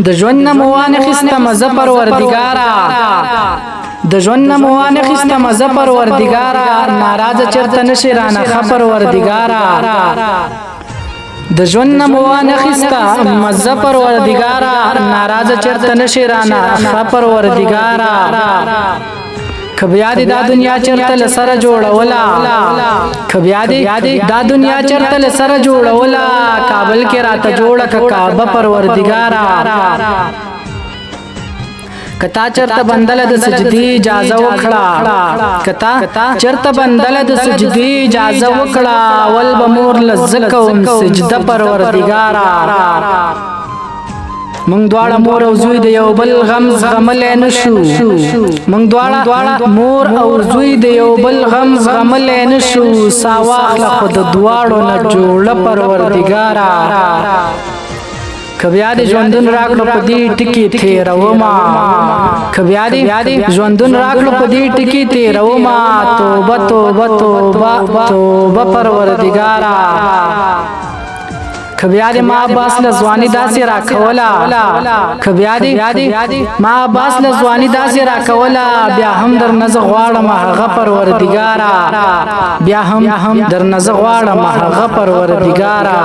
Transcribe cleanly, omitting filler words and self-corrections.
د ژوند موانه خسته مزه پروردگارا د ژوند موانه خسته مزه پروردگارا ناراض چرته نشي رانه پروردگارا د ژوند موانه خسته مزه پروردگارا ناراض چرته نشي رانه پروردگارا کبیا دی دا دنیا چرته لسره جوړولا کبیا دی دا دنیا چرته لسره جوړولا کابل کې راته جوړه کعبه پروردگارا کتا چرته بندل د سجدي اجازه وکړه کتا چرته بندل د سجدي اجازه وکړه ول بمور لزکوم سجده پروردگارا مونږ دواړه مور او زوی د یو بل غم زغملای نشو مونږ دواړه مور او زوی د یو بل غم زغملای نشو ساواخله خود دواړو نه جوړه پروردگارا کبیا دې ژوندون راکړو په دې ټکی تیروما کبیا دې ژوندون راکړو په دې ټکی تیروما توبه توبه توبه توبه پروردگارا کبیا دې ما باس لزوانی داسې راکولا کبیا دې ما باس لزوانی داسې راکولا بیا هم در نزه غواړم هغه پروردگارا بیا هم در نزه غواړم هغه پروردگارا